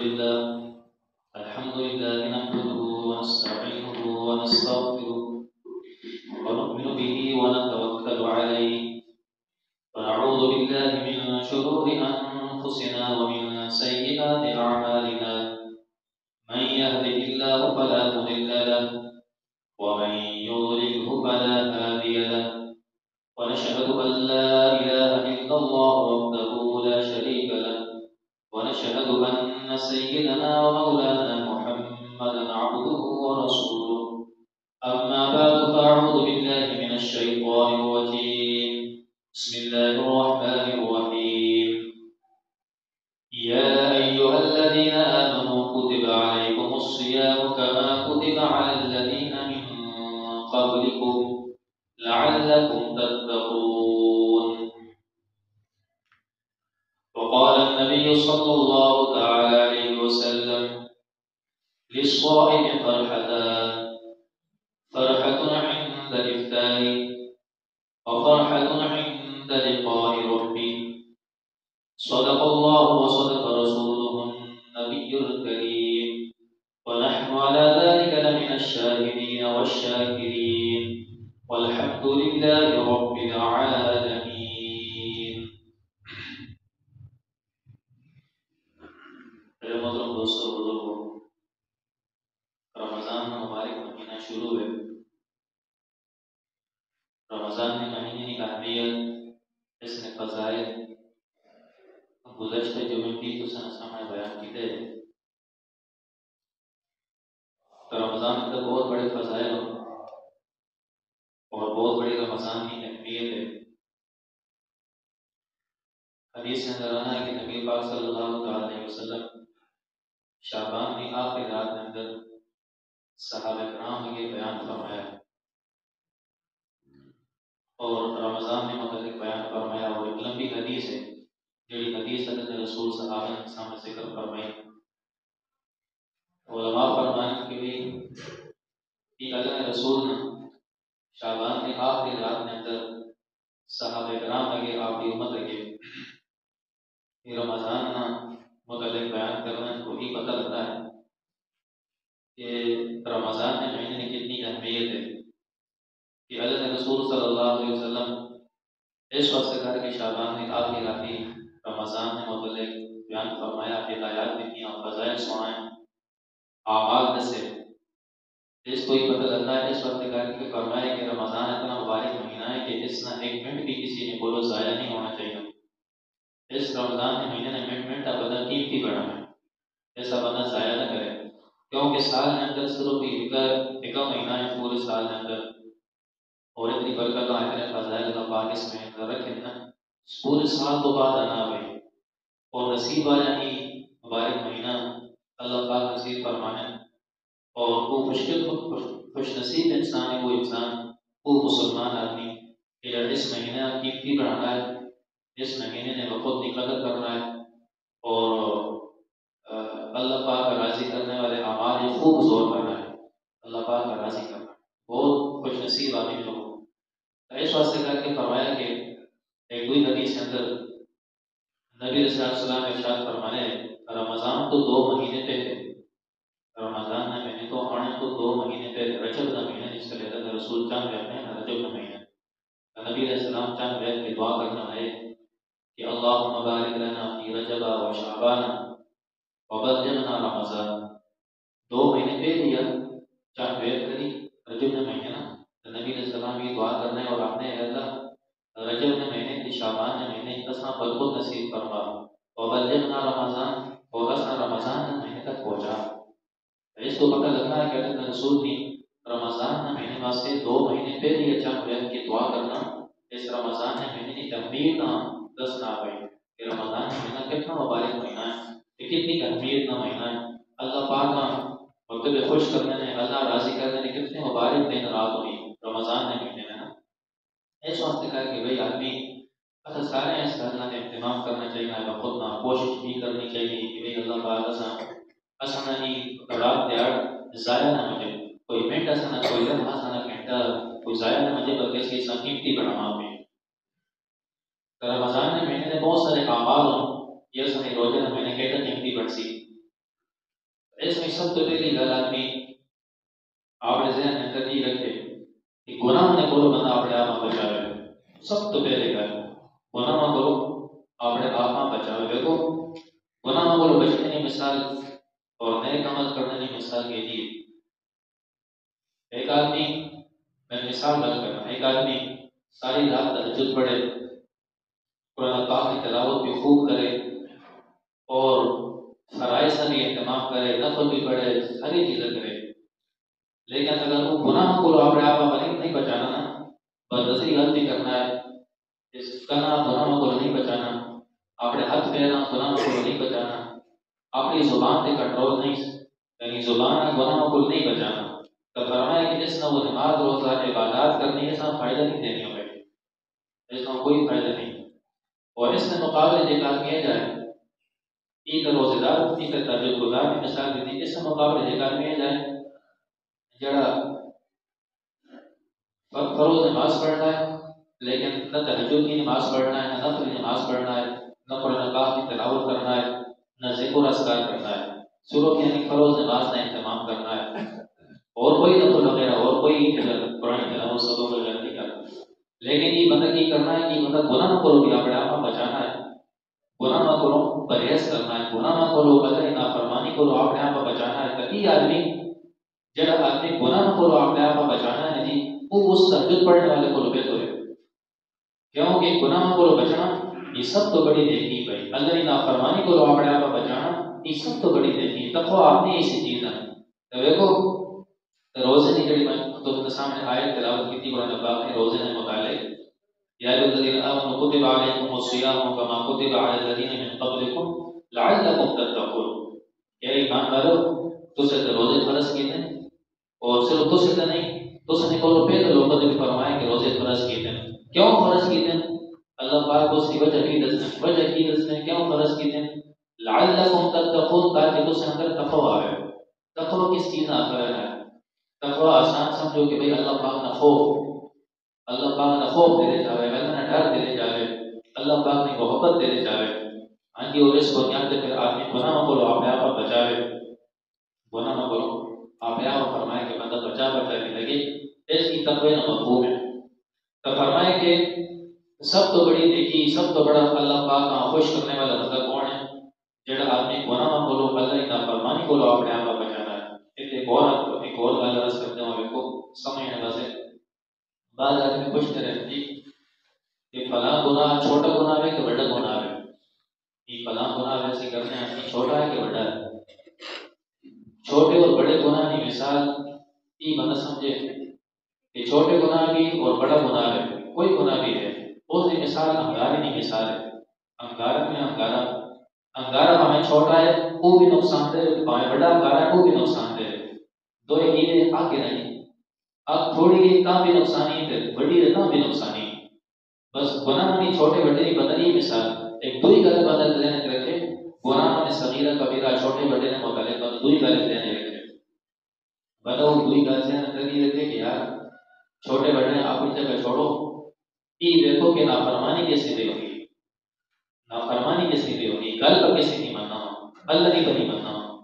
لله الحمد لله نحمده ونستعينه ونستغفره ونؤمن به ونتوكل عليه ونعوذ بالله من شرور أنفسنا ومن سيئات أعمالنا من يهده الله فلا مضل له ومن يضلله فلا هادي له ونشهد أن لا إله إلا الله وحده لا شريك له ونشهد أن سيدنا ومولانا محمدا عبده ورسوله أما بعد فأعوذ بالله من الشيطان الرجيم بسم الله الرحمن الرحيم يا أيها الذين آمنوا كتب عليكم الصيام كما كتب على الذين من قبلكم لعلكم تتقون. وقال النبي صلى الله تعالى عليه وسلم للصائم فرحتان فرحة عند الإفطار وفرحة عند لقاء ربه صدق الله وصدق رسوله النبي الكريم ونحن على ذلك لمن الشاهدين والشاكرين والحمد لله رب العالمين. محترم دوستو بزرگوں، رمضان کا مبارک مہینہ شروع ہے۔ رمضان کے مہینے کی اہمیت، اس نے فضائل گزشتہ جمعے کی تو سامنے بیان کی ہے۔ تو رمضان کے بہت بڑے فضائل اور بہت بڑی رمضان کی اہمیت ہے۔ حدیث میں اندر آنا ہے کہ نبی پاک صلی اللہ علیہ وسلم شعبان کی آخری رات کے اندر صحابہ کرام نے یہ بیان فرمایا اور رمضان میں متعلق بیان فرمایا، اور ایک لمبی حدیث ہے جڑی حدیث حضرت رسول صحابہ نے سامنے ذکر فرمائی۔ علماء فرمانے کے لیے کہ اللہ رسول نے شعبان کے آخری رات کے اندر صحابہ کرام لگے، آپ کی امت لگے کہ رمضان نہ متعلق بیان کرنا کو ہی پتہ لگتا ہے کہ رمضان کے مہینے کی کتنی اہمیت ہے کہ اللہ رسول صلی اللہ علیہ وسلم اس وقت سے کر کے شعبان کے آخری راتی رمضان نے متعلق بیان فرمایا، ہدایات بھی کیا، فضائل سنائے، اعمال سے اس کو ہی پتہ لگتا ہے اس وقت سے کر کے فرمایا کہ رمضان اتنا مبارک مہینہ ہے کہ اس میں ایک منٹ بھی کسی نے بولو ضائع نہیں ہونا چاہیے۔ اس رمضان کے مہینے میں منٹ کا بدل قیمتی بڑا ہے، ایسا بندہ ضائع نہ کرے، کیونکہ سال کے اندر صرف ایک مہینہ ہے پورے سال کے اندر، اور اتنی برکت اتنے فضائل اللہ پاک اس میں رکھے نا پورے سال تو بعد آنا ہوئے، اور نصیب والا ہی مبارک مہینہ اللہ پاک نصیب فرمانے، اور وہ خوش نصیب انسان ہے وہ انسان، وہ مسلمان آدمی کہ اس مہینہ قیمتی بڑھانا ہے، اس مہینے نے وقت کی قدر کرنا ہے، اور اللہ پاک کا راضی کرنے والے اعمال خوب زور کرنا ہے، اللہ پاک کا راضی کرنا ہے، بہت خوش نصیب آدمی لوگ۔ اس واسطے کر کے فرمایا کہ ایک دوئی حدیث کے اندر نبی صلی اللہ علیہ وسلم ارشاد فرمانے رمضان تو 2 مہینے پہ ہے، رمضان نے مہینے تو آنے تو 2 مہینے پہ، رجب کا مہینہ جس کا لیتا ہے رسول چاند رہتے ہیں رجب کا مہینہ، نبی علیہ السلام چاند رہتے کہ دعا کرنا ہے کہ اللہم بارک لنا فی رجب و شعبان وبلغنا رمضان۔ 2 مہینے پہ لیا چاند ویت کری رجب کے مہینے نا، تو نبی علیہ السلام کی دعا کرنا ہے اور آپ نے اللہ رجب کے مہینے کی شعبان کے مہینے اساں برکت نصیب فرما، وبلغنا رمضان، اور اساں رمضان کے مہینے تک پہنچا۔ اس کو پتہ لگنا ہے کہ اللہ رسول نے رمضان کے مہینے واسطے 2 مہینے پہلے چاند ویت کی دعا کرنا، اس رمضان کے مہینے کی تحمیر نہ دس نہ ہوئی کہ رمضان کا مہینہ کتنا مبارک مہینہ ہے، کہ کتنی اہمیت کا مہینہ ہے، اللہ پاک کا مطلب خوش کرنے نے، اللہ راضی کرنے نے کتنے مبارک دن رات ہوئی رمضان کے مہینے میں نا۔ اس واسطے کہا کہ بھائی آدمی اصل سارے اس کرنا ہے، اہتمام کرنا چاہیے، خود نہ کوشش بھی کرنی چاہیے کہ بھائی اللہ پاک اصل ہی رات دیار ضائع نہ مجھے، کوئی منٹ ایسا نہ، کوئی لمحہ ایسا نہ، گھنٹہ کوئی ضائع نہ مجھے، بلکہ اس کی قیمتی بڑھانا پہ۔ رمضان کے مہینے میں بہت سارے اعمال ہوں، یہ سارے روزے کے مہینے کہتا قیمتی بڑھ سی، اس میں سب تو پہلی گل آدمی آپ ذہن میں کدی رکھے کہ گناہ نے کرو بندہ اپنے آپ میں بچا رہے سب تو پہلے گل گناہ کرو اپنے آپ میں بچا رہے دیکھو گناہ کرو بچنے کی مثال اور نیک عمل کرنے کی مثال کے لیے ایک آدمی میں مثال بات کر رہا ہوں ایک آدمی ساری رات تہجد پڑھے قرآن پاک کی تلاوت بھی خوب کرے اور فرائض کا بھی اہتمام کرے نفل بھی پڑھے ساری چیزیں کرے لیکن اگر وہ گناہ کو اپنے آپ نہیں بچانا نا بدنظری غلطی کرنا ہے اس کا نام گناہ کو نہیں بچانا اپنے ہاتھ پھیرنا گناہ کو نہیں بچانا اپنی زبان سے کنٹرول نہیں یعنی زبان گناہ کو نہیں بچانا تو فرمایا کہ جس نے وہ نماز روزہ عبادات کرنی ہے اس میں فائدہ نہیں دینے ہوئے اس میں کوئی فائدہ نہیں اور اس میں مقابلے دیکھا کیا جائے ایک روزے دار ایک تہجد گزار کی مثال دی تھی اس میں مقابلے دیکھا کیا جائے جڑا فروز نماز پڑھنا ہے لیکن نہ تہجد کی نماز پڑھنا ہے نہ نفل نماز پڑھنا ہے نہ قرآن پاک کی تلاوت کرنا ہے نہ ذکر و اذکار کرنا ہے صرف یعنی فروز نماز کا اہتمام کرنا ہے اور کوئی نفل وغیرہ اور کوئی قرآن تلاوت سب وغیرہ نہیں کرنا لیکن یہ بندہ کی کرنا ہے کہ بندہ گناہ نہ کرو کہ اپنے آپ بچانا ہے گناہ نہ کرو پرہیز کرنا ہے گناہ نہ کرو اللہ نافرمانی کرو اپنے آپ بچانا ہے کبھی آدمی جڑا آدمی گناہ نہ کرو اپنے آپ بچانا ہے نہیں وہ اس تہجد پڑھنے والے کو لبے تو ہے کیونکہ گناہ کو بچنا یہ سب تو بڑی نیکی بھائی اللہ کی نافرمانی کو اپنے آپ بچانا یہ سب تو بڑی نیکی تقوی آپ نے اسی چیز ہے تو دیکھو روزے کی جڑی میں تو سامنے آیت تلاوت کی تھی قرآن پاک نے روزے کے متعلق یا ایھا الذین آمنوا کتب علیکم الصیام کما کتب علی الذین من قبلکم لعلکم تتقون یا ایمان والو تو سے روزے فرض کیے ہیں اور صرف تو سے نہیں تو سے کو پہلے لوگوں نے فرمایا کہ روزے فرض کیے ہیں کیوں فرض کیے ہیں اللہ پاک کو اس کی وجہ کی نے کیوں فرض کیے ہیں لعلکم تتقون تاکہ تو سے اندر تقوی آئے تقوی کس چیز نہ کرنا ہے تقوی آسان سمجھو کہ بھئی اللہ پاک نہ خوف اللہ پاک نہ خوف دے جاوے اللہ نہ ڈر دے جاوے اللہ پاک نے محبت دے جاوے ہاں جی اور اس کو یاد پھر آدمی گناہ نہ کرو اپنے آپ بچاوے گناہ نہ کرو اپنے آپ فرمائے کہ بندہ بچا کے لگے اس کی تقوی نہ مفہوم ہے تو فرمائے کہ سب تو بڑی نیکی سب تو بڑا اللہ پاک کا خوش کرنے والا بندہ کون ہے جڑا آدمی گناہ نہ کرو اللہ کی نافرمانی کرو اپنے آپ بچانا ہے ایک اور گل عرض کرتے ہیں کو سمجھنے واسطے بعض آدمی پوچھتے رہتے جی کہ فلاں گناہ چھوٹا گناہ ہے کہ بڑا گناہ ہے یہ فلاں گناہ ویسے کرتے ہیں چھوٹا ہے کہ بڑا ہے چھوٹے اور بڑے گناہ کی مثال یہ بندہ سمجھے کہ چھوٹے گناہ بھی اور بڑا گناہ ہے کوئی گناہ بھی ہے اس کی مثال انگارے کی مثال ہے انگارہ میں انگارہ ہمیں چھوٹا ہے وہ بھی نقصان دے ہمیں بڑا انگارہ ہے وہ بھی نقصان دے دو ایک آگے نہیں اب تھوڑی کام بھی نقصانی ہے بڑی ہے کام بھی نقصانی ہے بس گناہ میں چھوٹے بڑے کی بدلی مثال ایک دوئی گل بدل دینے رکھے گناہ میں صغیرہ کبیرہ چھوٹے بڑے نے متعلق بس دوئی گل دینے رکھے بتاؤ دوئی گل سے رکھے کہ یار چھوٹے بڑے اپنی جگہ چھوڑو یہ دیکھو کہ نافرمانی کیسے بھی ہوگی نافرمانی کیسے بھی ہوگی گل پر کیسے نہیں ماننا ہو اللہ کی بنی ماننا ہو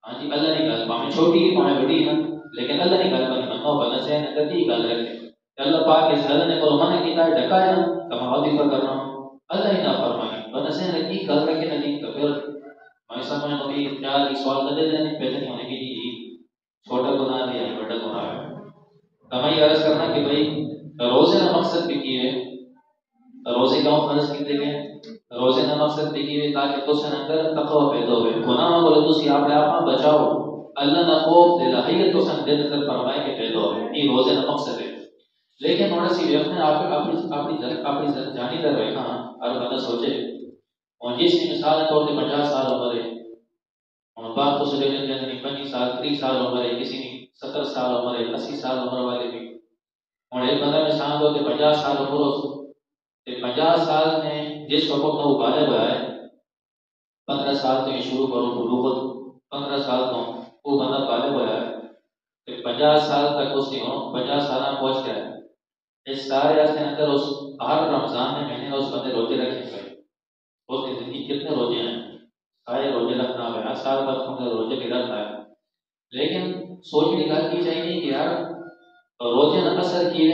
ہاں جی اللہ کی گل پاویں چھوٹی پاویں بڑی ہے لیکن اللہ کی گل پر نہیں ماننا ہو بندہ سے نکلتی گل رکھے اللہ پاک اس گل نے کو منع کیتا ہے ڈکا ہے نا کما وظیفہ کرنا اللہ ہی نافرمانی بندہ سے نے کی گل رکھے نہیں تو پھر میں سمجھ میں کہ چار سوال دے دیں پہلے نہیں ہونے کی جی چھوٹا گناہ ہے یا بڑا گناہ ہے تو میں یہ عرض کرنا کہ بھائی روزے کا مقصد بھی کی ہے روزے کا فرض کیتے گئے روزے کا مقصد بھی کی ہے تاکہ تو سے اندر تقوی پیدا ہوئے گناہ نہ بولے تو اپنے آپ بچاؤ اللہ نہ خوف دے لہیت تو سے اندر فرمائے کہ پیدا ہوئے یہ روزے کا مقصد ہے لیکن تھوڑا سی وقت اپنی جانی در رہے ہاں ہر بندہ سوچے اور جس کی مثال طور پہ 50 سال عمر ہے اور بات تو سے لے لیتے ہیں 25 سال 30 سال عمر ہے کسی نے 70 سال عمر ہے 80 سال عمر والے بھی اور ایک بندہ مثال طور پہ 50 سال عمر ہو 50 سال نے جس وقت میں وہ بالغ ہوا ہے 15 سال تو یہ شروع کرو بلوغت 15 سال تو وہ بندہ بالغ ہوا ہے 50 سال تک اس نے 50 سال پہنچ گیا ہے اس سارے عرصے اندر اس ہر رمضان میں مہینے اس بندے روزے رکھے گئے اس کی زندگی کتنے روزے ہیں سارے روزے رکھنا ہے، ہر سال بعد روزے بھی رکھتا ہے، لیکن سوچنے کی بات کی چاہیے کہ یار روزے نہ اثر کیے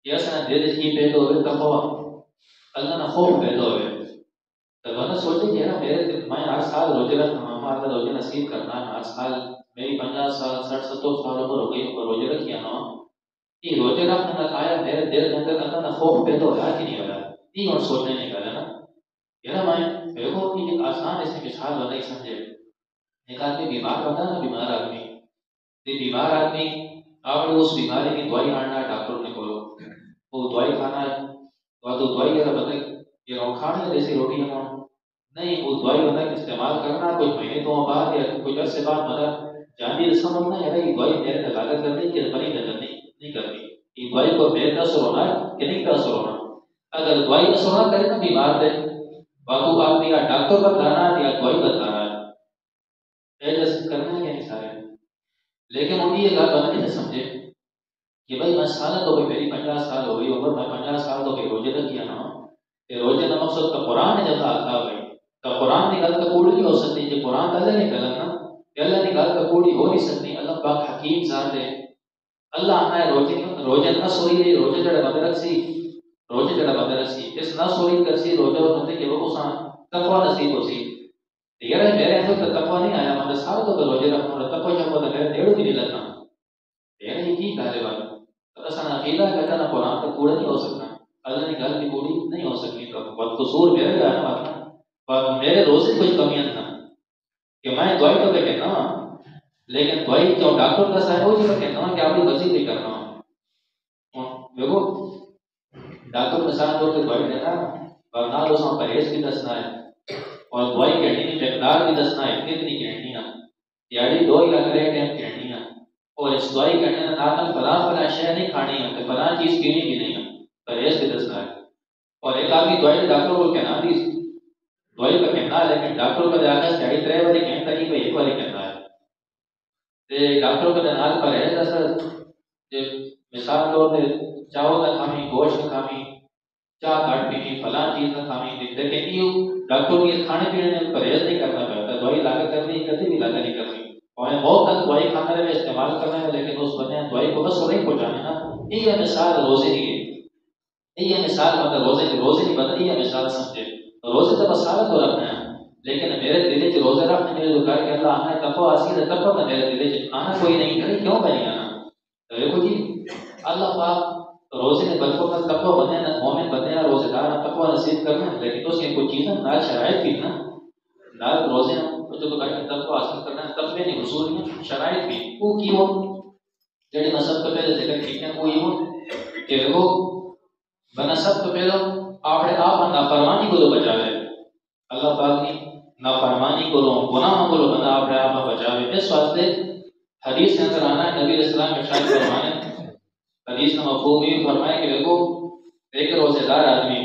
یا سنا دل کی پیدا ہوئے تقوا اللہ نہ خوف پیدا ہوئے تو بندہ سوچے کہ یار میرے میں ہر سال روزے رکھنا ہوں، ہمارا روزے نصیب کرنا ہے، ہر سال میری 50 سال 60 70 سال عمر ہو گئی اور روزے رکھیا نا یہ روزے رکھنے کا آیا میرے دل کے اندر اللہ نہ خوف پیدا ہو رہا کہ نہیں ہو رہا یہ اور سوچنے نہیں کر نا یہ میں دیکھو کہ آسان اس کی مثال بندہ ہی سمجھے ایک آدمی بیمار ہوتا ہے نا، بیمار آدمی یہ بیمار آدمی آپ نے اس بیماری کی دوائی آنا ہے ڈاکٹر نے بولو وہ دوائی کھانا ہے تو دوائی اگر بندے یہ کھانا ہے جیسے روٹی ہم نہیں وہ دوائی بندہ استعمال کرنا کچھ مہینے تو بعد یا کچھ عرصے بعد بندہ جانبی رسم ہونا ہے یہ دوائی میرے علاقت کرنی کہ بنی نہیں کرنی یہ دوائی کو میرے اثر ہونا ہے کہ نہیں کا اثر ہونا اگر دوائی اثر ہونا کرے نا بیمار دے باقو آدمی یا ڈاکٹر بتانا ہے یا دوائی بتانا ہے ایجسٹ کرنا ہے یا نہیں سارے لیکن وہ یہ بات بندہ نہیں سمجھے کہ بھائی میں سال تو میری 50 سال ہو گئی عمر میں 50 سال تو روزے نہ کیا نا کہ روزے کا مقصد کا قرآن ہے جب آتا ہے تو قرآن کی گل قبول نہیں ہو سکتی کہ قرآن اللہ نے غلط نا کہ اللہ کی گل قبول ہو نہیں سکتی اللہ پاک حکیم ذات ہے اللہ آنا ہے روزے نہ سوئی روزے جڑا بند رکھ روزے جڑا بند رکھ اس نہ سوئی کر سی روزہ ہوتے کہ وہ تقوی نصیب ہو سی یار میرے اندر تو تقوی نہیں آیا مطلب سارا تو روزے رکھنا تقوی جب ہوتا ہے ڈیڑھ بھی نہیں لگنا یار یہ کی کہے بات تو اصل عقیدہ کہتا نا قرآن کا پورا نہیں ہو سکتا اللہ کی گل کی پوری نہیں ہو سکتی تو بد قصور میرے جانا بات پر میرے روزے کچھ کمیاں تھا کہ میں دوائی تو پہ کہتا ہوں لیکن دوائی جو ڈاکٹر کا ہے وہ جو کہتا ہوں کہ آپ کی غلطی نہیں کرنا ہوں دیکھو ڈاکٹر کے ساتھ طور پہ دوائی دینا ورنہ اس میں پرہیز بھی دسنا ہے اور دوائی کہنے کی مقدار بھی دسنا ہے کتنی کہنی ہے یعنی 2 یا 3 ٹائم کہنی ہے اور اس دوائی کہنے کا نام فلاں شے نہیں کھانی ہے کہ فلاں چیز پینی بھی نہیں ہے پرہیز بھی دسنا ہے اور ایک آدمی دوائی ڈاکٹر کو کہنا دی دوائی کا کہنا ہے لیکن ڈاکٹر کا جا کر 3.5 بار کہتا نہیں بھائی 1 بار کہنا ہے ڈاکٹر کا نال پرہیز اثر مثال طور پہ چاول نہ کھانی گوشت نہ کھانی چاہ کاٹ پینی فلاں چیز نہ کھانی لیکن یہ ڈاکٹر کی کھانے پینے میں پرہیز نہیں کرنا پڑتا دوائی لاگت کرنی کبھی بھی لاگت نہیں کرنی اور بہت تک دوائی کھانے میں استعمال کرنا ہے لیکن اس بنے دوائی کو بس نہیں پہنچانا نا یہ مثال روزے کی ہے یہ مثال مطلب روزے کی بدلی ہے مثال سمجھے روزے تو بس سارا تو رکھنا ہے لیکن میرے دل سے روزے رکھنے میرے جو کر کے اللہ آنا ہے تقوی حاصل ہے تب تک میرے دل سے آنا کوئی نہیں کرے کیوں میں نہیں آنا تو دیکھو جی اللہ پاک روزے نے بلکہ کا تقوی بننے نہ مومن بننے نہ روزے دار تقوی نصیب کرنا لیکن اس کی کوئی چیزیں نہ شرائط بھی نا نہ روزے جو تو کر کے تقوی حاصل کرنا ہے تقوی نہیں حصول میں شرائط بھی وہ کی ہو جڑی مذہب تو پہلے ذکر کی ہے وہ یہ ہو کہ وہ بنا سب تو پہلے آپ نافرمانی کو تو بچاوے اللہ پاک کی نافرمانی کو گناہ کو بنا آپ بچاوے اس واسطے حدیث کے اندر آنا ہے نبی علیہ السلام ارشاد فرمانے حدیث کا مفہوم یہ فرمائے کہ دیکھو ایک روزے دار آدمی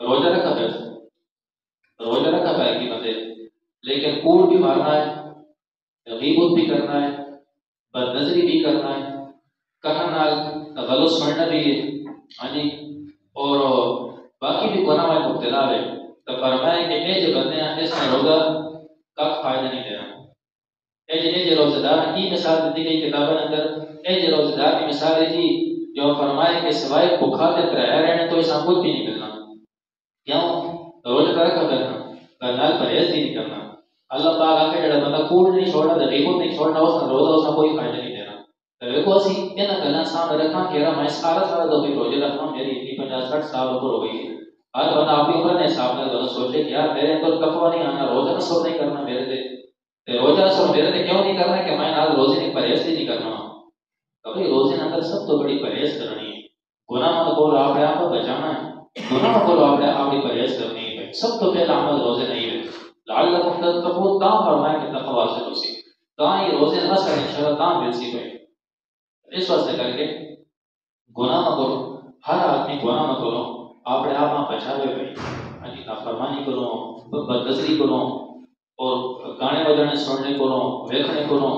روزہ رکھا ہے کہ مطلب لیکن کوڑ بھی مارنا ہے غیبت بھی کرنا ہے بد نظری بھی کرنا ہے کہنا غلط سمجھنا بھی ہے ہاں جی اور باقی بھی گناہ میں مبتلا ہے تو فرمایا کہ یہ جو بندے ہیں اس میں روزہ کا فائدہ نہیں دینا اے جو روزہ دار کی مثال دی گئی کتابوں اندر اے جو روزہ دار کی مثال ہے جی جو فرمایا کہ سوائے بھوکا کے رہنے تو ایسا کچھ بھی نہیں ملنا کیوں روزہ دار کا کرنا پرہیز نہیں کرنا اللہ پاک آ کے جڑا بندہ کوڑ نہیں چھوڑنا غیبت نہیں چھوڑنا اس میں روزہ اس کا کوئی فائدہ نہیں دینا تو دیکھو اسی انہاں گلاں سامنے رکھاں کہ میں سارا تو روزے رکھنا میری اتنی 50-60 سال عمر ہو گئی ہے آج بندہ آپ کی عمر نے حساب نہ سوچے کہ یار میرے اندر تقوی نہیں آنا روزہ نہ سب نہیں کرنا میرے سے روزہ سب میرے سے کیوں نہیں کرنا کہ میں آج روزے کی پرہیز نہیں کرنا کبھی روزے اندر سب تو بڑی پرہیز کرنی ہے گناہ مت بولو آپ بچانا ہے گناہ بولو آپ کی پرہیز کرنی ہے سب تو پہلا عمل روزے نہیں ہے لعلکم تتقون تا فرمایا کہ تقوی حاصل ہو سی تا یہ روزے نہ کریں انشاءاللہ تا مل سی بھائی اس واسطے کر کے گناہ مت کرو ہر آدمی گناہ مت کرو آپ بچاوے بھائی نافرمانی کرو بدنظری کرو اور گانے بجانے سننے کرو ویکھنے کرو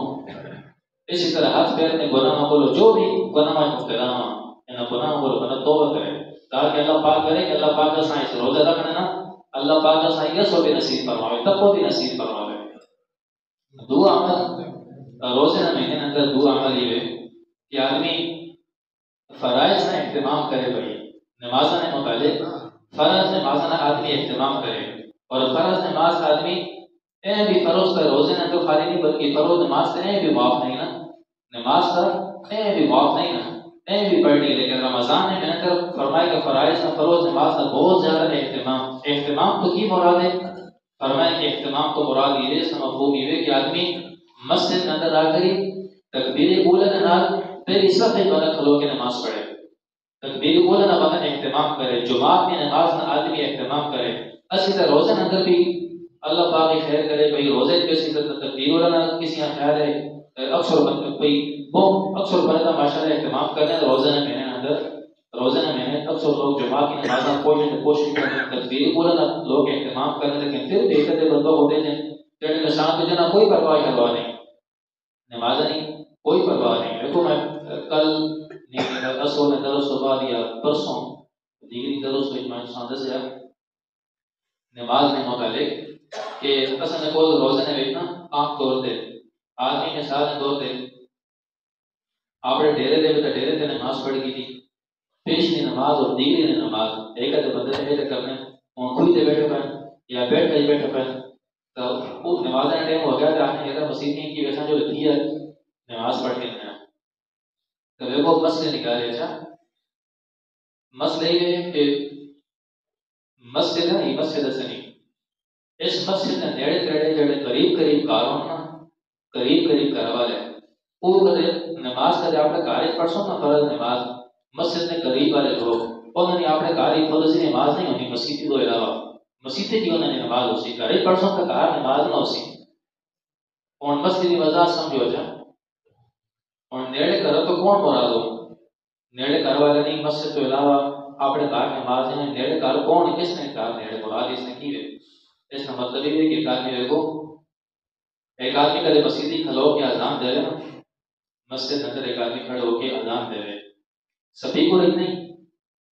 اسی طرح ہاتھ پیر میں گناہ مت کرو جو بھی گناہ میں مبتلا ہوں ان گناہ کو بنا توبہ کرے تاکہ اللہ پاک کرے کہ اللہ پاک کا سائنس روزہ رکھنا نا اللہ پاک کا سائیں سو بھی نصیب فرماوے تب کو بھی نصیب فرماوے دو عمل روزے نہ مہینے اندر دو عمل یہ کہ آدمی فرائض کا اہتمام کرے بھائی نماز نے متعلق فرض نماز نہ آدمی اہتمام کرے اور فرض نماز آدمی اے بھی فروز کا روزے نہ تو خالی نہیں بلکہ فروز نماز سے اے بھی معاف نہیں نا نماز کا اے بھی معاف نہیں نا اے بھی پڑھنی لیکن رمضان میں نے کر فرمایا کہ فرائض کا فروز نماز کا بہت زیادہ اہتمام تو کی مراد ہے فرمایا کہ اہتمام کو مراد یہ اس کا مفہوم یہ کہ آدمی مسجد کے اندر آ کر تکبیر اولی کے نال پہلی صف بنا کھلو کے نماز پڑھے تکبیر اولی نہ بنا اہتمام کرے جماعت کی نماز نہ آدمی اہتمام کرے اسی طرح روزے کے اندر بھی اللہ پاک خیر کرے بھئی روزے کسی طرح تکبیر اولی نہ کسی خیال ہے اکثر بھئی وہ اکثر بندہ ماشاءاللہ اہتمام کرنے روزے نے مہینے اندر روزے نے مہینے اکثر لوگ جماعت کی نماز کوشش کرتے ہیں تکبیر اولی نہ لوگ اہتمام کرنے لیکن پھر دیکھتے بندہ ہوتے ہیں جڑے نشان تو جنا کوئی پرواہ کروا نہیں نماز نہیں کوئی پرواہ نہیں دیکھو میں کل اصول میں درس صبح دیا پرسوں دیگری درس میں میں ساندھ سے نماز میں متعلق کہ اصل میں کوئی روزے نے بیٹھنا آنکھ توڑتے آدمی کے ساتھ توڑتے آپ نے ڈیرے دے تو ڈیرے تے نماز پڑھ کی تھی پیشنی نماز اور دیگری نماز ایک ادھر بندے نے بیٹھے کرنے اور کوئی تے بیٹھے پہ یا بیٹھ کر بیٹھے پہ تو وہ نماز کا ٹائم ہو گیا کہ آپ نے کہا مسیح کی ویسا جو لکھی ہے نماز پڑھ کے آیا تو دیکھو مسئلے نکالے اچھا مسئلہ یہ ہے کہ مسجد ہے یہ مسجد سے نہیں اس مسجد میں نیڑے تیڑے جڑے قریب کاروں نا قریب کروا لے وہ کدے نماز کدے آپ نے کارج پڑھ سو نا فرض نماز مسجد میں قریب والے لوگ انہوں نے آپ نے کارج فرض نماز نہیں ہونی مسجد کے علاوہ مسجد کی انہوں نے نماز ہوسی کارج پڑھ سو تو کار نماز نہ ہوسی اور مسجد کی وضاحت سمجھو جا اور نیڑے کرو تو کون مراد ہو نیڑے کروا لے نہیں مسجد کے علاوہ آپ نے کار نماز نہیں نیڑے کار کون کس نے کار نیڑے مراد اس نے کی ہے اس کا مطلب یہ ہے کہ ایک آدمی دیکھو ایک آدمی کدے مسجد ہی کھلو کے اذان دے رہے نا مسجد اندر ایک آدمی کھڑے ہو کے اذان دے رہے سبھی کو نہیں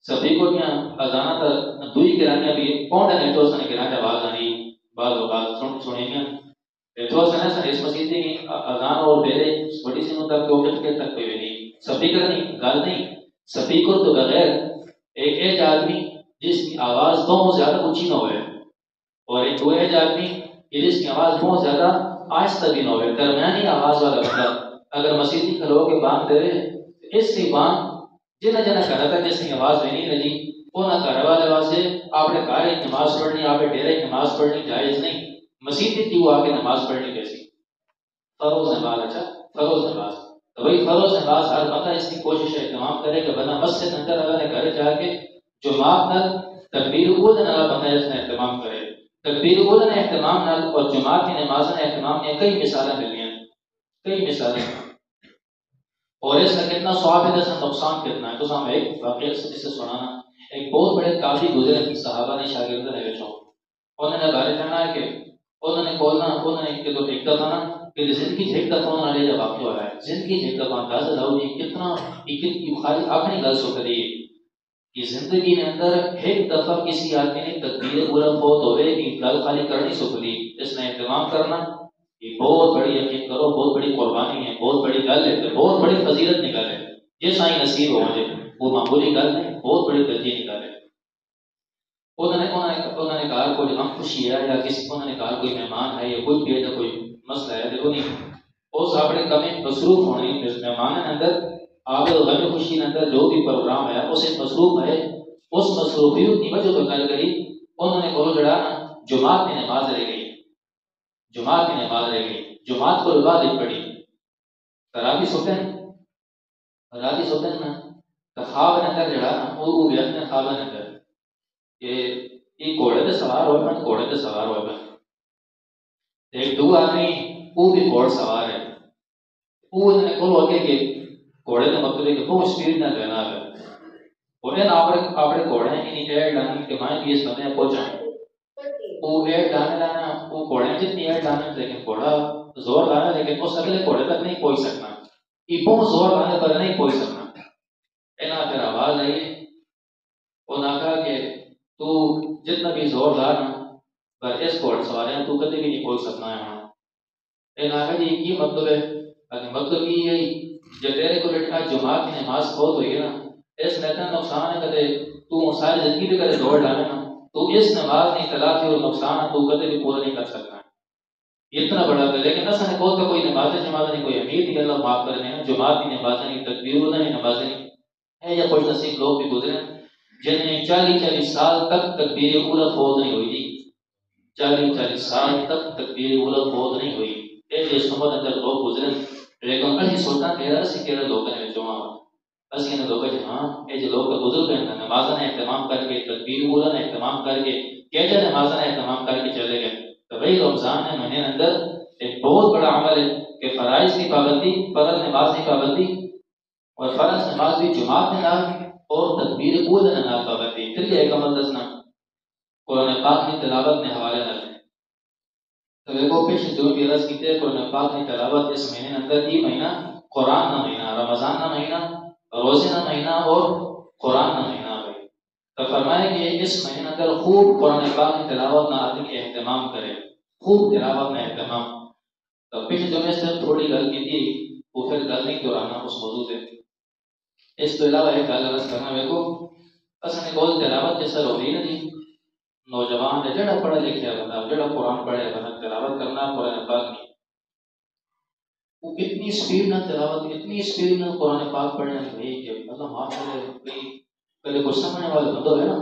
سبھی کو کیا اذان تا دوئی گرانی ابھی کون ہے تو اس نے گرانے آواز آنی بعض اوقات سنیں گے تو سن اس مسجد کی اذان اور بیرے بڑی سی مطلب کہ وقت کے تک کوئی نہیں سپیکر نہیں گل نہیں سپیکر تو بغیر ایک آدمی جس کی آواز بہت زیادہ اونچی نہ ہوئے اور ایک دو آدمی جس کی آواز بہت زیادہ آہستہ بھی نہ ہوئے درمیانی آواز والا بندہ اگر مسجد کی کھلو کے بانگ دے رہے اس کی بانگ جنہ کرا تھا جس کی آواز بھی نہیں لگی وہ نہ کرنے والے واسطے آپ نے کہا نماز پڑھنی آپ نے ڈیرے نماز پڑھنی جائز نہیں مسجد کی وہ آ کے نماز پڑھنی کیسی فروز نماز اچھا فروز نماز تو وہی فروز نماز ہر بندہ اس کی کوشش اہتمام کرے کہ بندہ مسجد اندر اللہ نے گھر جا کے جماعت نال تکبیر اول نال بندہ اس نے اہتمام کرے تکبیر اول نے اہتمام نال اور جماعت کی نماز نے اہتمام میں کئی مثالیں ملی ہیں کئی مثالیں اور اس کا کتنا ثواب ہے اس کا نقصان کتنا ہے تو ہم ایک واقعہ سے سنانا ایک بہت بڑے کافی گزرے صحابہ نے شاگرد نے بیچو انہوں نے بارے جانا ہے کہ انہوں نے بولنا انہوں نے کہ تو ایک دفعہ نا کہ زندگی ایک دفعہ انہوں نے جب واقع ہو رہا ہے زندگی ایک دفعہ اندازہ لاؤ جی کتنا کی خالی اپنی گل سو کری کہ زندگی کے اندر ایک دفعہ کسی آدمی نے تقدیر پورا فوت ہوئے کہ گل خالی کرنی سکھلی اس نے اہتمام کرنا یہ بہت بڑی یقین کرو بہت بڑی قربانی ہے بہت بڑی گل ہے بہت بڑی فضیلت نکالے یہ سائیں نصیب ہو مجھے وہ معمولی گل نہیں بہت بڑی درجے نکالے انہوں نے کہا کوئی غم خوشی ہے یا کسی انہوں نے کہا کوئی مہمان ہے یا کوئی پیٹ کوئی مسئلہ ہے دیکھو نہیں اس اپنے کمی مصروف ہونے اس مہمان کے اندر آپ غم خوشی کے اندر جو بھی پروگرام ہے اسے مصروف ہے اس مصروفیت کی وجہ تو گل کری انہوں نے بولو جڑا جماعت میں نماز رہ گئی جماعت کی نماز رہ گئی جماعت کو بعد ایک پڑھی رابی سوتن نا خواب اندر جڑا وہ بھی اپنے خواب اندر کہ یہ گھوڑے تے سوار ہوئے میں گھوڑے تے سوار ہوئے میں ایک دو آدمی وہ بھی گھوڑ سوار ہے وہ نے کول ہو کے کہ گھوڑے تے مطلب کہ بہت سپیڈ نہ لینا ہے اور نے اپنے گھوڑے کی نہیں ایڈ لانے کہ میں بھی اس بندے پہنچا وہ ایڈ لانا وہ گھوڑے جتنی ایڈ لانا لیکن گھوڑا زور لانا لیکن اس اگلے گھوڑے تک نہیں پہنچ سکنا یہ بہت زور لانے پر نہیں پہنچ سکنا اینا پھر آواز آئی وہ نہ کہا کہ تو جتنا بھی زور لا نا پر اس کو سوارے تو کدے بھی نہیں بول سکنا ہے ہاں اے نہ جی کی مطلب ہے اگر مطلب یہ ہے جب تیرے کو لٹا جماعت کی نماز بہت ہوئی ہے نا اس میں اتنا نقصان ہے کدے تو ساری زندگی بھی کدے دوڑ ڈالے نا تو اس نماز نہیں اختلاف اور نقصان تو کدے بھی پورا نہیں کر سکتا اتنا بڑا ہے لیکن اصل نے بہت کوئی نماز جماعت نہیں کوئی امیر نہیں اللہ معاف کر دینا جماعت کی نماز نہیں تکبیر نہیں نماز نہیں ہے یا خوش نصیب لوگ بھی گزرے جن نے 40 سال تک تکبیر اولا فوت نہیں ہوئی تھی 40 سال تک تکبیر اولا فوت نہیں ہوئی ایسے سمجھ اندر لوگ گزرے لیکن اسی سوچنا تیرا اسی کہڑا لوگ نے جمع اسی نے لوگ ہاں یہ جو لوگ بزرگ ہیں نماز نے اہتمام کر کے تکبیر اولا نے اہتمام کر کے کیسے نماز نے اہتمام کر کے چلے گئے تو بھائی رمضان کے مہینے اندر ایک بہت بڑا عمل ہے کہ فرائض کی پابندی فرض نماز کی پابندی اور فرض نماز بھی جماعت میں نہ اور تکبیر اولا نے نہ پابندی پھر یہ ایک عمل دسنا قرآن پاک کی تلاوت میں حوالے نہ تو دیکھو پیش جو بھی عرض کیتے ہیں قرآن پاک کی تلاوت اس مہینے اندر یہ مہینہ قرآن کا مہینہ رمضان کا مہینہ روزے کا مہینہ اور قرآن کا مہینہ بھائی تو فرمائے کہ اس مہینے اندر خوب قرآن پاک کی تلاوت نہ آدمی اہتمام کرے خوب تلاوت میں اہتمام تو پیش جو میں صرف تھوڑی گل کی تھی وہ پھر گل نہیں دہرانا اس موضوع سے اس کے علاوہ ایک گل عرض کرنا دیکھو اصل میں بہت تلاوت جیسا ہوتی ہے نا جی نوجوان ہے جڑا پڑھا لکھا بندہ جڑا قرآن پڑھے بندہ تلاوت کرنا قرآن پاک نہیں وہ اتنی سپیڈ نہ تلاوت اتنی سپیڈ نہ قرآن پاک پڑھنے بھائی کہ اللہ معاف کرے پہلے کچھ سمجھنے والے بندو ہے نا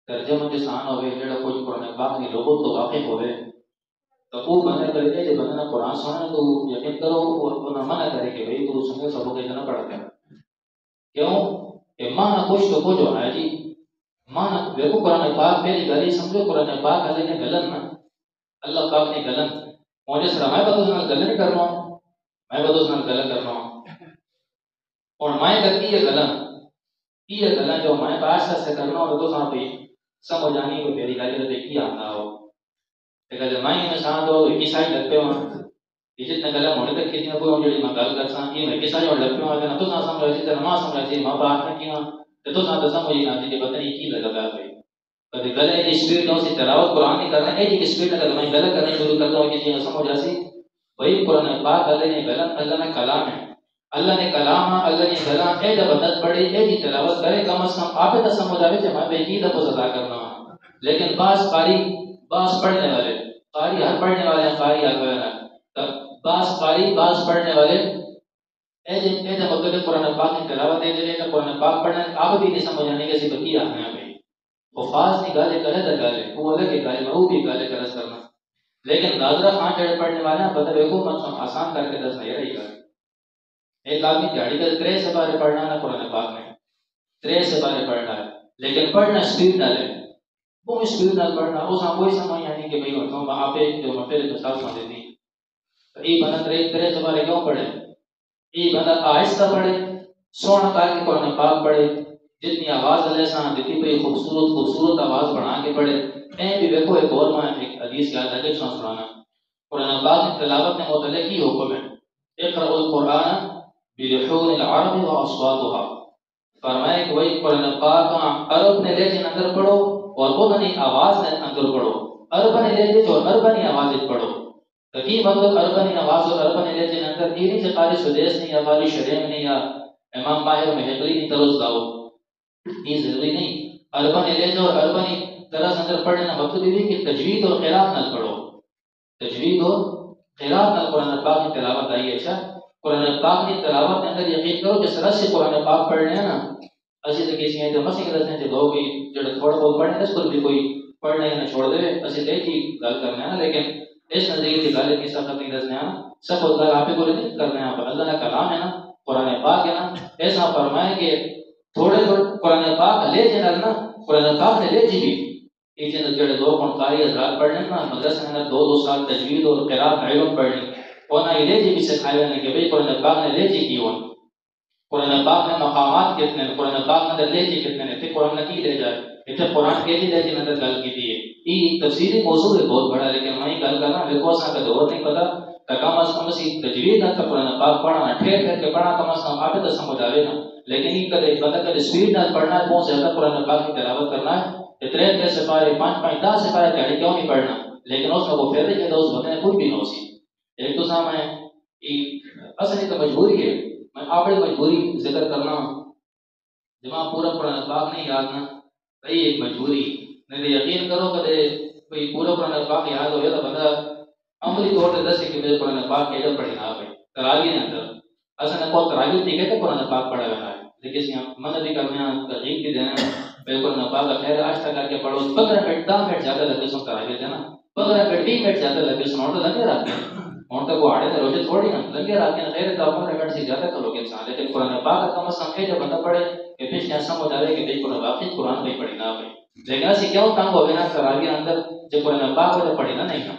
ترجمہ جسان ہوئے جڑا کوئی قرآن پاک نہیں لوگوں تو واقف ہوئے تو وہ بندے کرے گا جب بندہ قرآن سنے تو یقین کرو وہ نہ منع کرے کہ بھائی تو سنے سبوں کے اتنا پڑھتے ہیں کیوں کہ ماں نہ کچھ تو کچھ ہونا ہے جی مانا دیکھو قرآن پاک میری گلی سمجھو قرآن پاک اللہ نے غلط نا اللہ پاک نے غلط مجھے سر میں بدو سنال غلط نہیں کر رہا ہوں میں بدو سنال غلط کر رہا ہوں اور میں کرتی ہے غلط یہ غلط جو میں پاس سے کرنا ہوں بدو سنال پہ سمجھ آنی کو میری گلی تو دیکھی آنا ہو لیکن جب میں ساتھ تو ایک سائڈ لگتے ہوں یہ جتنا غلط ہونے تک کتنے کوئی جو میں گل کر سکتا یہ میں ایک سائڈ اور لگتے ہوں اگر تو نہ سمجھ رہی تو نہ سمجھ رہی ماں باپ نے کیا تو ساتھ سمجھ نہ کہ پتہ نہیں کی لگا ہے کبھی غلط کی سپیڈ نہ سی تلاوت قرآن نہیں کرنا ہے کہ سپیڈ اگر میں غلط کرنا شروع کرتا ہوں کسی نے سمجھ جاسی وہی قرآن پاک اللہ نے غلط اللہ نے کلام ہے اللہ نے کلام اللہ نے کلام ہے جب عدد پڑھے ہے جی تلاوت کرے کم از کم آپ تو سمجھ آئے کہ میں بے کو ادا کرنا لیکن بعض قاری بعض پڑھنے والے قاری ہر پڑھنے والے قاری ہر بعض قاری بعض پڑھنے والے مطلب قرآن پاک کی تلاوت ہے جنہیں قرآن پاک پڑھنا آپ بھی نہیں سمجھ آنے کے بکی آنے ہیں بھائی وہ خاص نہیں گالے کرے تو گالے وہ الگ ہی گالے وہ بھی گالے کرس کرنا لیکن ناظرہ خان جڑے پڑھنے والے ہیں پتہ دیکھو مطلب آسان کر کے دس نہیں رہی گا ایک آدمی دیہڑی کا 3 سے بارے پڑھنا ہے قرآن پاک میں 3 سے بارے پڑھنا ہے لیکن پڑھنا سپیڈ نہ لے وہ سپیڈ نہ پڑھنا اس میں کوئی سمجھ یعنی کہ بھائی ہوتا وہاں پہ جو مٹے مثال سمجھ دیتی تو یہ بندہ 3 سے بارے کیوں پڑھے یہ بندہ آہستہ پڑھے سونا کار کے قرآن پاک پڑھے جتنی آواز علیہ السلام دیتی پہ خوبصورت آواز بنا کے پڑھے بھی دیکھو ایک اور میں ایک حدیث یاد ہے کہ سنانا قرآن پاک کی تلاوت میں متعلق کی حکم ہے اقرأ القرآن بلحون العرب واصواتها فرمائے کہ وہی قرآن پاک عرب نے لہجے اندر پڑھو اور بدنی آواز نے اندر پڑھو عربن لہجے جو عربنی آواز پڑھو تو کی مطلب عربنی آواز اور عربن لہجے اندر یہ نہیں کہ قاری سدیس نہیں یا قاری شریم نہیں یا امام ماہر محقلی نہیں طرز داؤ یہ ضروری نہیں عربن لہجے اور عربنی طرز اندر پڑھنے کا مطلب یہ ہے کہ تجوید اور قرات نہ پڑھو تجوید اور قرات نہ قرآن پاک کی تلاوت آئی اچھا قرآن پاک کی تلاوت کے اندر یقین کرو جس طرح سے قرآن پاک پڑھ رہے ہیں نا اسی تو کسی ہیں جو مسیح رہتے ہیں جو لوگ جو تھوڑا بہت پڑھنے اس پر بھی کوئی پڑھنے نہ چھوڑ دے اسی تو کی گل کرنا ہے نا لیکن اس نظریے کی گل کی سب نہیں رسنے ہیں سب گل آپ کو نہیں کرنا ہے اللہ کا کلام ہے نا قرآن پاک ہے نا ایسا فرمائے کہ تھوڑے قرآن پاک لے جنا نا قرآن پاک نے لے جی بھی یہ جن جڑے لوگ قاری حضرات پڑھنے نا مدرسے میں 2 سال تجوید اور قرات علم پڑھنے اور نہ لے جی بھی سکھایا نے کہ بھئی قرآن پاک نے لے جی کی ہو قرآن پاک میں مقامات کتنے ہیں قرآن پاک میں لے جی کتنے ہیں پھر قرآن کی لے جائے اتنے قرآن کے لے جی اندر گل کی دی ہے یہ تفسیری موضوع ہے بہت بڑا لیکن میں گل کرنا میرے کو اساں کا دور نہیں پتا کم از کم اسی تجوید نہ قرآن پاک پڑھنا ٹھہر ٹھہر کے پڑھنا کم از کم آپ تو سمجھ آوے نا لیکن یہ کدے بندہ کدے سپیڈ نہ پڑھنا ہے بہت زیادہ قرآن پاک کی تلاوت کرنا ہے اتنے سپارے 5 10 سپارے تیاری کیوں نہیں پڑھنا لیکن اس میں وہ پھر رہے تو اس بندے نے کوئی بھی نہ سی ایک تو سامنے اصل تو مجبوری ہے میں اپنی مجبوری ذکر کرنا جب پورا قرآن پاک نہیں یاد نہ رہی ایک مجبوری نہیں تو یقین کرو کہ کوئی پورا قرآن پاک یاد ہو گیا تو بندہ عملی طور پہ دس کہ میرے قرآن پاک کے پڑھی نہ بھائی تراوی نے اندر اصل نے کو تراوی ٹھیک ہے کہ قرآن پاک پڑھا ہوا ہے لیکن من بھی کرنا ترغیب بھی دینا بالکل قرآن پاک کا خیر آج تک کر کے پڑھو 15 منٹ 10 منٹ زیادہ لگے سن تراوی دینا 15 منٹ 20 منٹ زیادہ لگے سن اور تو لگے رہتے ہیں اور تک وہ آڑے روزے تھوڑی نا لگے رہتے ہیں خیر تو 15 منٹ سے زیادہ کرو گے انسان لیکن قرآن پاک کا کم از کم جب بندہ پڑھے کہ پیش ایسا ہو جائے کہ بھائی قرآن واقعی قرآن نہیں پڑھی نہ بھائی لیکن ایسی کیوں تنگ ہو گئے نا تراوی اندر جب قرآن پاک کو پڑھی نہ نہیں نا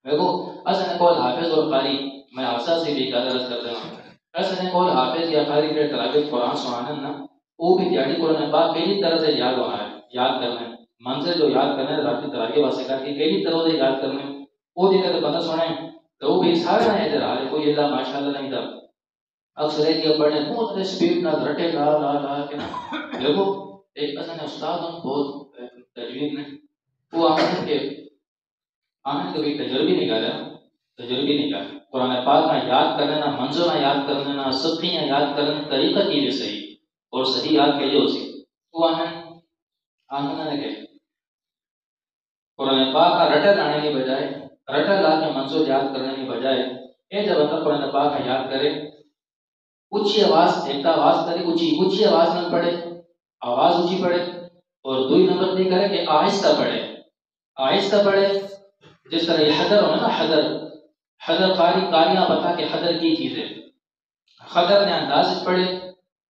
دیکھو اصل قول حافظ اور قاری میں حافظ سے بھی اجازت کرتا ہوں اصل قول حافظ یا قاری کے تراوی قرآن سنانا نا وہ بھی دیاڑی قرآن پاک کئی طرح سے یاد ہونا ہے یاد کرنا ہے منزل جو یاد کرنا ہے رات تراوی واسطے کر کے کئی طرح سے یاد کرنا ہے وہ جگہ تو بندہ سنے تو وہ بھی سارا نہ ادھر آ کوئی اللہ ماشاءاللہ نہیں تھا اکثر ہے کہ پڑھنے بہت سپیڈ نہ رٹے لا لا لا کے نا دیکھو ایک اصل استاد ہم بہت تجوید نے وہ آمد کے آمد کبھی تجربی نکالا تجربی نکالا قرآن پاک میں یاد کرنے نہ منظور میں یاد کرنے نہ سطحیاں یاد کرنے طریقہ کی بھی صحیح اور صحیح یاد کے لیے اسی وہ آمد نے کہ قرآن پاک کا رٹا لانے کی بجائے رٹا لا کے منظور یاد کرنے کی بجائے یہ جب اندر قرآن پاک کا یاد کرے اونچی آواز ایک آواز کرے اونچی آواز میں پڑھے آواز اونچی پڑھے اور دوئی نمبر نہیں کرے کہ آہستہ پڑھے جس طرح یہ حدر ہونا نا حدر قاریاں بتا کہ حدر کی چیز ہے حدر نے انداز پڑھے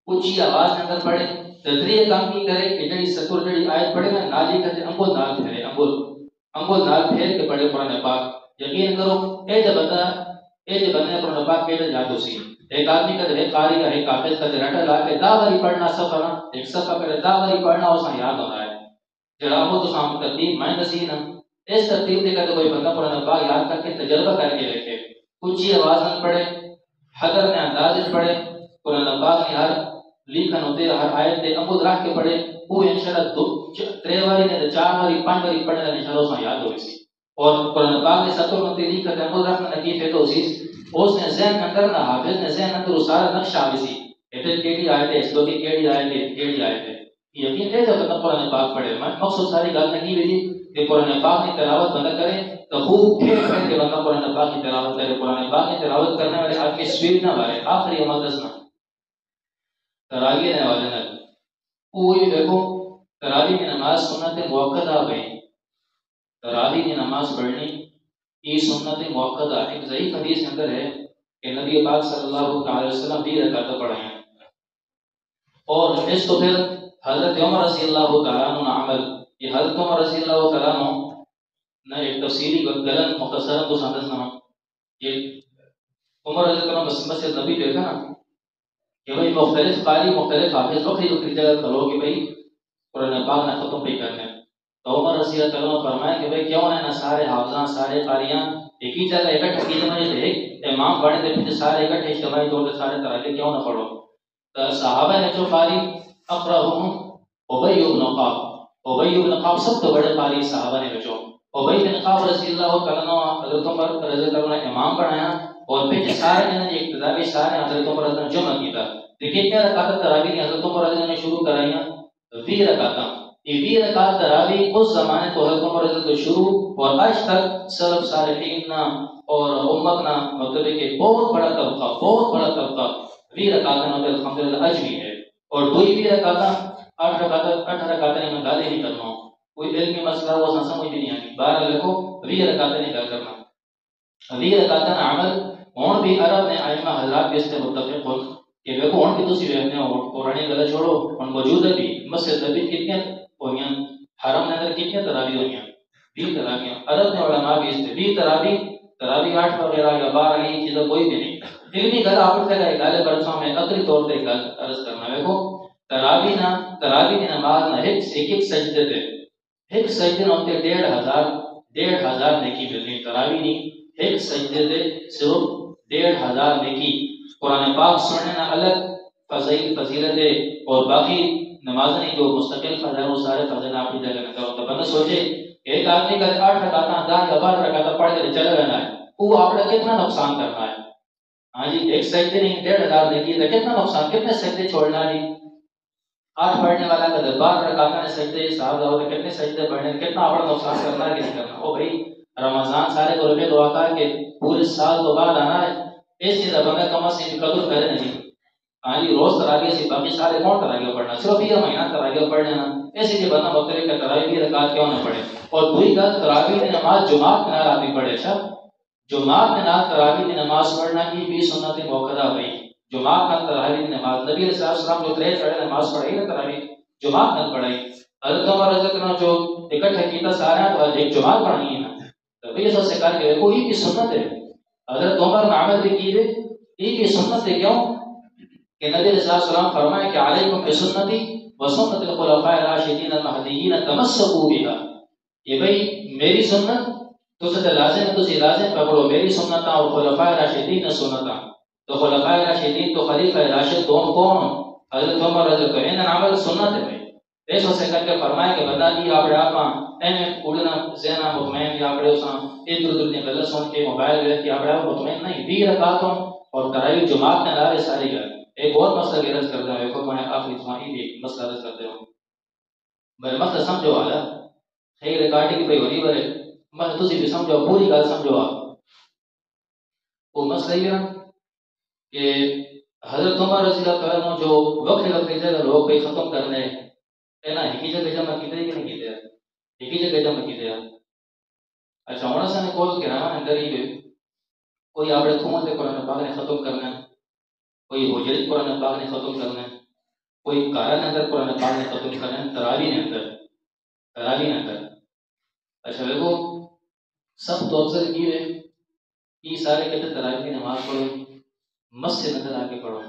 اونچی آواز میں اندر پڑھے تدریہ کام کی کرے کہ جڑی سطور جڑی آیت پڑھے نا نالی کرتے انگول نال پھیرے انگول نال پھیر کے پڑھے قرآن پاک یقین کرو اے جب بندہ قرآن پاک کہتے جاتو سی ایک آدمی کا ایک قاری کا ایک حافظ کا رٹا لا کے داوری پڑھنا صفحہ نا ایک صفحہ کرے داوری پڑھنا اس میں یاد ہونا ہے جڑا وہ تو سام ترتیب میں نسینا اس ترتیب دے کر کوئی بندہ قرآن پاک یاد کر کے تجربہ کر کے رکھے اونچی آواز میں پڑھے حدر میں انداز میں پڑھے قرآن پاک نے ہر لکھن ہوتے ہر آیت دے عمود رکھ کے پڑھے وہ انشاءاللہ 3 باری نے 4 باری 5 باری پڑھنے کا انشاءاللہ اس میں یاد ہوئی سی اور قرآن پاک نے سطور میں لکھ کر عمود رکھنا نقیف ہے تو اس نے ذہن اندر نہ حافظ نے ذہن اندر سارا نقشہ آوی سی اتنے کیڑی آیت ہے اس لوگ کی کیڑی آیت ہے یقین ہے جب بندہ قرآن پاک پڑھے میں مقصود ساری گل نہیں ہوئی کہ قرآن پاک کی تلاوت بندہ کرے تو خوب پھر پھر کے بندہ قرآن پاک کی تلاوت کرے قرآن پاک کی تلاوت کرنے والے آدمی سپیڈ نہ مارے آخری عمل دسنا تراویح نے والے نہ وہی دیکھو تراویح کی نماز سنت موقع آ گئی تراویح کی نماز پڑھنی یہ سنت موقع آ ایک ضعیف حدیث کے اندر ہے کہ نبی پاک صلی اللہ علیہ وسلم 20 رکعتیں پڑھائے ہیں اور اس کو پھر حضرت عمر رضی اللہ تعالیٰ عنہ عمل یہ حضرت عمر رضی اللہ تعالیٰ عنہ نے ایک تفصیلی گلن مختصرا کو سمجھنا یہ عمر رضی اللہ عنہ مسجد نبی دیکھا نا کہ بھائی مختلف قاری مختلف حافظ وقتی جگہ کھلو کہ بھائی قرآن پاک نہ ختم پہ کرنے تو عمر رضی اللہ عنہ فرمایا کہ بھائی کیوں ہے نا سارے حافظاں سارے قاریاں ایک ہی جگہ اکٹھے کی جمع سے ایک امام پڑھے تھے پھر سارے اکٹھے اجتماعی طور پہ سارے تراویح کیوں نہ پڑھو تو صحابہ نے جو قاری اقرأہم ابی بن کعب سب تو بڑے قاری صحابہ نے جو ابی بن کعب رضی اللہ تعالیٰ عنہ حضرت عمر رضی اللہ عنہ نے امام پڑھایا اور پھر سارے نے اقتدا میں سارے حضرت عمر رضی اللہ عنہ جمع کیا لیکن کتنے رکعت تراویح نے حضرت عمر رضی اللہ عنہ نے شروع کرائیاں 20 رکعتاں یہ 20 رکعت تراویح اس زمانے تو حضرت عمر رضی اللہ عنہ شروع اور آج تک سلف صالحین اور امت نا مطلب کہ بہت بڑا طبقہ 20 رکعتیں الحمدللہ اج بھی ہے اور دوئی 20 رکعتیں 8 رکعتیں میں گالے نہیں کرنا کوئی علمی مسئلہ وہ نہ سمجھ بھی نہیں آتی 12 لکھو 20 رکعتیں نہیں کرنا 20 رکعتیں عمل ہون بھی عرب نے ائمہ حضرات بھی اس سے متفق ہو کہ دیکھو ہون بھی تسی رہنے ہو قرآنی گلا چھوڑو ہن موجود ہے بھی مسجد نبی کتنے ہوئیاں حرم نے اندر کتنے تراویح ہوئیاں 20 تراویح عرب نے علماء بھی اس سے 20 تراویح 8 وغیرہ یا 12 یہ چیزیں کوئی بھی نہیں علمی گل آپ سے گالے برسوں میں عقلی طور پہ گل عرض کرنا دیکھو تراویح کی نماز نہ ایک سجدے تے ایک سجدے نہ ہوتے 1,500 نیکی ملنی تراویح نہیں ایک سجدے تے صرف 1,500 نیکی قرآن پاک سننے نہ الگ فضیلت ہے اور باقی نماز نہیں جو مستقل فضل ہے وہ سارے فضل آپ کی جگہ نہ کرو. تو بندہ سوچے ایک آدمی کا 8 رکعتیں 10 یا 12 رکعتیں پڑھ کے چلا رہنا ہے, وہ آپ نے کتنا نقصان کرنا ہے. ہاں جی, ایک سجدے نہیں 1500 نے کیے, کتنا نقصان, کتنے سجدے چھوڑنا جی. 8 پڑھنے والا کا 12 رکعتیں نے سجدے صاحب ہو تو کتنے سجدے پڑھنے, کتنا بڑا نقصان کرنا ہے کہ نہیں کرنا. او بھائی رمضان سارے کو روپے دعا کر کے پورے سال تو بعد آنا ہے, اس چیز بندہ کم سے قدر کرے نہیں. ہاں جی, روز تراویح سے باقی سارے کون تراویح پڑھنا, صرف یہ مہینہ تراویح پڑھ لینا. ایسے کہ بندہ مختلف کا تراویح کی رکعت کیوں نہ پڑھے. اور دوسری بات, تراویح کی نماز جماعت کے نال آدمی پڑھے. اچھا, جماعت کے نال تراویح کی نماز پڑھنا یہ بھی سنت موقدہ بھائی. جماعت کا تراویح کی نماز نبی علیہ السلام جو 3 چڑھے نماز پڑھائی نا تراویح جماعت نہ پڑھائی. حضرت عمر رضی اللہ عنہ جو اکٹھا کیتا سارا تو ایک جماعت پڑھانی ہے نا, تو یہ سب سے کہا کہ کوئی بھی سنت ہے. حضرت عمر نے عمل بھی کی ہے, یہ بھی سنت ہے. کیوں کہ نبی علیہ السلام فرمایا کہ علیکم بسنتی وسنت الخلفاء الراشدین المہدیین تمسکوا بها. یہ بھائی میری سنت تو سے لازم ہے, تو لازم پکڑو میری سنت اور خلفاء الراشدین سنت. تو خلفاء الراشدین تو خلیفہ راشد دونوں کون؟ حضرت عمر رضی اللہ عنہ. عمل سنت ہے بھائی. ایسو سے کر کے فرمایا کہ بندہ جی آپ آپ ایم اڑنا زینا مطمئن یا بڑے اساں ادھر ادھر نے غلط سن کے موبائل لے کے آپ مطمئن نہیں 20 رکعتوں اور تراویح جماعت میں نارے ساری گئے. ایک اور مسئلہ کی رد کرتا ہے, میں آخری اسماعی بھی ایک مسئلہ رد کرتے ہوں. میں مسئلہ سمجھو والا خیر ریکارڈنگ کی بھائی بڑے میں تسی بھی سمجھو پوری گل سمجھو. آپ وہ مسئلہ یہ نا کہ حضرت عمر رضی اللہ عنہ جو وقت جگہ لوگ پہ ختم کرنے اینا ایک ہی جگہ جمع کیتے کہ نہیں کیتے, ایک ہی جگہ جمع کیتے. اچھا ہونا سا نے کول کے رہا اندر ہی کوئی آپ نے تھومن تے قرآن پاک نے ختم کرنا, کوئی حجرت قرآن پاک نے ختم کرنا, کوئی کارن اندر قرآن پاک نے ختم کرنا, تراویح نے اندر, تراویح نے اندر. اچھا دیکھو سب تو افضل کی ہے یہ سارے کہتے تراویح کی نماز پڑھو مسجد اندر آ کے پڑھو,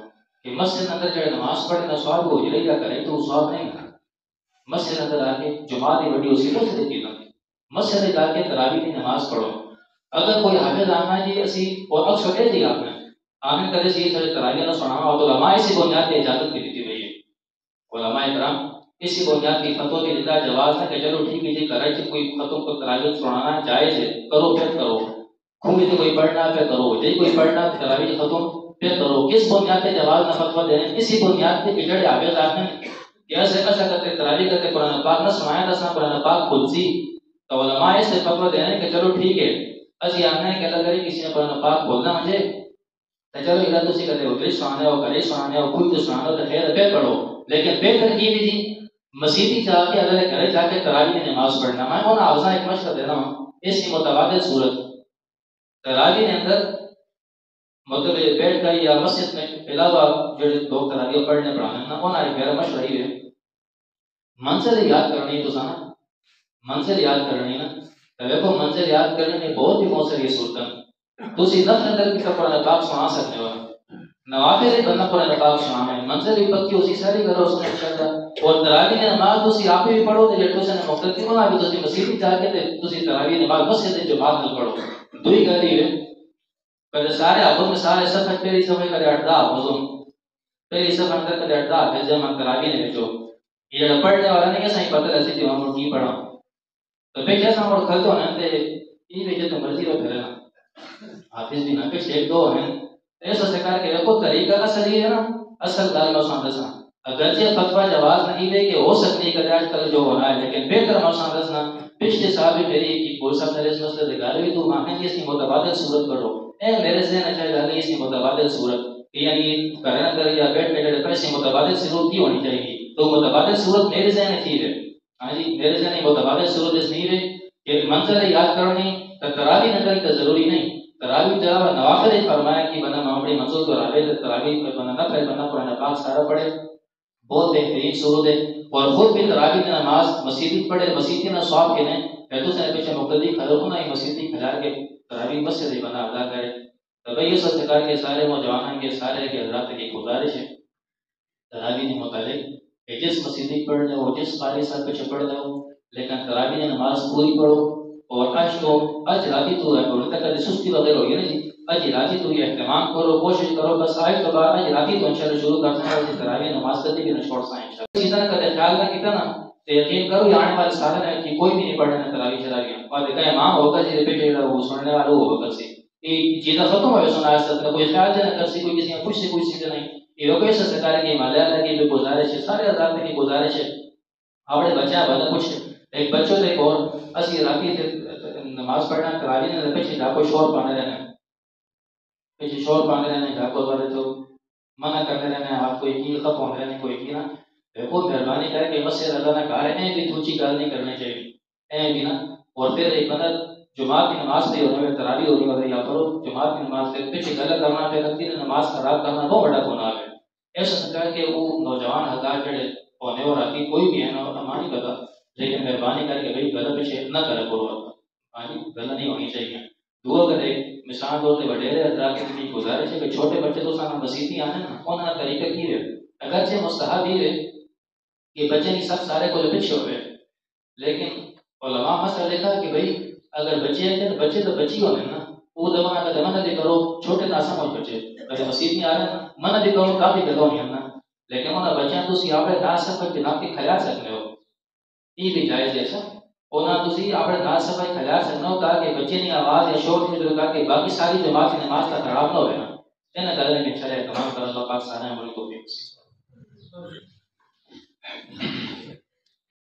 کہ مسجد اندر جو نماز پڑھے نا سواب کو حجرت یا کرے تو وہ سواب نہیں ہے. مسجد اندر آ کے جماعت کی بڑی وسیلوں سے دیکھی نا, مسجد جا کے تراویح کی نماز پڑھو. اگر کوئی حافظ آنا جی اسی اور اکثر کہہ دی آپ نے آمین کرے سے یہ سارے تراویح نہ سنانا, اور علماء اسی بنیاد کی اجازت بھی دیتی ہوئی ہے. علماء کرام اسی بنیاد کی فتویٰ کی دیتا جواز ہے کہ چلو ٹھیک ہے جی کرے کہ کوئی ختم کو تراویح سنانا جائز ہے, کرو پھر کرو. خوبی تو کوئی پڑھنا پھر کرو, جی کوئی پڑھنا تراویح ختم پھر کرو. کس بنیاد پہ جواز نہ فتویٰ دینے, اسی بنیاد پہ کہ جڑے حافظ آتے ہیں ایسے ایسا کرتے تراویح کرتے قرآن پاک نہ سنایا دسنا قرآن پاک قدسی, تو علماء سے فتویٰ دینے کہ چلو ٹھیک ہے اسی آنے کہ اللہ کرے کسی نے قرآن پاک بولنا مجھے تو چلو ادھر تو کرتے ہو گریش سنانے ہو کرے سنانے ہو خود تو سنانے ہو تو خیر پہ پڑھو. لیکن بہتر کی بھی جی مسیحی جا کے اللہ کے گھر جا کے تراویح کی نماز پڑھنا. میں انہوں آوازاں ایک مشورہ دے رہا ہوں, اس کی متبادل صورت تراویح کے اندر مطلب بیٹھ کر یا مسجد میں علاوہ جو لوگ تراویح پڑھنے پڑھانے نا انہوں نے میرا مشورہ یہ ہے منزل یاد کرنی تو سنا منزل یاد کرنی نا دیکھو منزل یاد کرنے میں بہت ہی موثر یہ صورت ہے. تو اسی نفل اندر کی قرآن پاک سنا سکتے ہو, نوافل ہی بندہ قرآن پاک سنا ہے, منزل بھی پکی اسی ساری کرو اس نے چلتا. اور تراویح نماز اسی آپ بھی پڑھو تے جڑے سے مختلف ہونا بھی تو مسجد جا کے تے تسی تراویح نماز مسجد جماعت نہ پڑھو. دوئی گل یہ ہے پہلے سارے ابو میں سارے صفحہ پہلی صفحہ کرے 18 وضو پہلی صفحہ اندر کرے 18 پھر جمع تراویح نے جو یہ پڑھنے والا نہیں صحیح پتہ ایسے جو ہم کی پڑھا تو پھر جیسا ہم کھلتے ہیں تے یہ بھی جو مرضی ہو پھر حافظ بھی نہ پھر ایک دو ہیں ایسا سے کر کے دیکھو طریقہ اصل یہ ہے نا, اصل گل میں سان دسنا اگرچہ فتویٰ جواز نہیں دے کہ ہو سکتی ہے کہ آج کل جو ہو رہا ہے, لیکن بہتر میں سان دسنا پچھلے سال بھی میری کی کوئی سب میرے اس مسئلے دکھا رہی تو مانگیں گے اس کی متبادل صورت کرو. میرے ذہن اچھا جانے اس کی متبادل صورت یعنی کرنا کر یا بیٹھ کے جڑے پیسے متبادل صورت کی ہونی چاہیے. تو متبادل صورت میرے ذہن اچھی ہے. ہاں جی میرے ذہن متبادل صورت اس نہیں ہے کہ منظر یاد کرنی تراویح نہ کریں تو ضروری نہیں. تراویح جو ہے نوافل فرمایا کہ بندہ معمولی منظور تو تراویح بندہ نہ کرے, بندہ قرآن پاک سارا پڑھے, بہت بہترین صورت ہے. اور خود بھی تراویح کی نماز مسجد پڑھے, مسجد نہ ثواب کے نہیں تو سے پیچھے مقتدی کھڑو نہ مسجد کھلا کے تراویح مسجد بنا ادا کرے. تو بھائی یہ سب سرکار کے سارے نوجوانوں کے سارے کے حضرات کی گزارش ہے تراویح کے متعلق کہ جس مسجد پڑھ لو جس قاری صاحب پیچھے پڑھ لو لیکن تراویح نماز پوری پڑھو. اور آج تو آج راتی تو ہے اور تک سستی وغیرہ ہوگی نا جی, آج راتی تو یہ اہتمام کرو کوشش کرو بس آج تو بعد آج راتی تو انشاءاللہ شروع کرنا ہے تراویح نماز کبھی بھی نہ چھوڑ سائیں انشاءاللہ. اسی طرح کا خیال نہ کیتا نا تو یقین کرو یہ آنے والے سال ہے کہ کوئی بھی نہیں پڑھنا تراویح شراویح اور دیکھا امام ہوگا جی پیچھے وہ سننے والا وہ ہوگا سی یہ چیزیں ختم ہوئے سنا ہے کوئی خیال نہ کر سی کوئی کسی نے کچھ سے کوئی چیز نہیں یہ لوگ سرکار کی ہمالیہ کی بھی گزارش ہے سارے آزاد کی گزارش ہے اپنے بچہ بنا کچھ ایک بچوں سے ایک اور اسی راتی نماز پڑھنا تراویح نے پیچھے جا کو شور پانے رہنا پیچھے شور پانے رہنے جا کو بارے تو منع کرتے رہنا آپ کو یقین ختم ہو رہنے کو یقین دیکھو مہربانی کر کے مسجد اللہ نے کہا ہے بھی دوسری گل نہیں کرنی چاہیے بھی نا اور پھر ایک بندہ جماعت کی نماز پہ ہونے میں تراویح ہونی ہو رہی یا کرو جماعت کی نماز پہ پیچھے غلط کرنا پہ غلطی نماز خراب کرنا بہت بڑا گناہ ہے ایسا سکتا کہ وہ نوجوان حضرات جڑے ہونے اور آتی کوئی بھی ہے نا ہماری پتا لیکن مہربانی کر کے بھائی غلط پیچھے نہ کرے کرو غلط نہیں ہونی چاہیے دعا کرے مثال طور پہ وڈیرے حضرات کی گزارش ہے کہ چھوٹے بچے تو سانا مسیحی آنے نا انہوں نے طریقہ کی ہے اگرچہ مستحب ہی ہے کہ بچے نہیں سب سارے کو پیچھے ہوئے لیکن علماء مسئلہ لکھا کہ بھائی اگر بچے ہیں تو بچے تو بچی ہونے نا وہ زمانہ کا زمانہ دے کرو چھوٹے نہ سمجھ بچے اگر مسیحی آ رہے ہیں منع دے کرو کافی کرو نہیں نا لیکن انہوں نے بچے تو سی آپ نہ سمجھ کے نام کے خیال سکتے ہو یہ بھی جائز ہے ایسا اور نہ تسی آپ نہ سمجھ خیال سکتے ہو تاکہ بچے کی آواز یا شور نہیں لگا کہ باقی ساری جماعت کی نماز کا خراب نہ ہوئے نا کہنا کرنے میں چلے تمام کر اللہ پاک سارے ملک کو بھی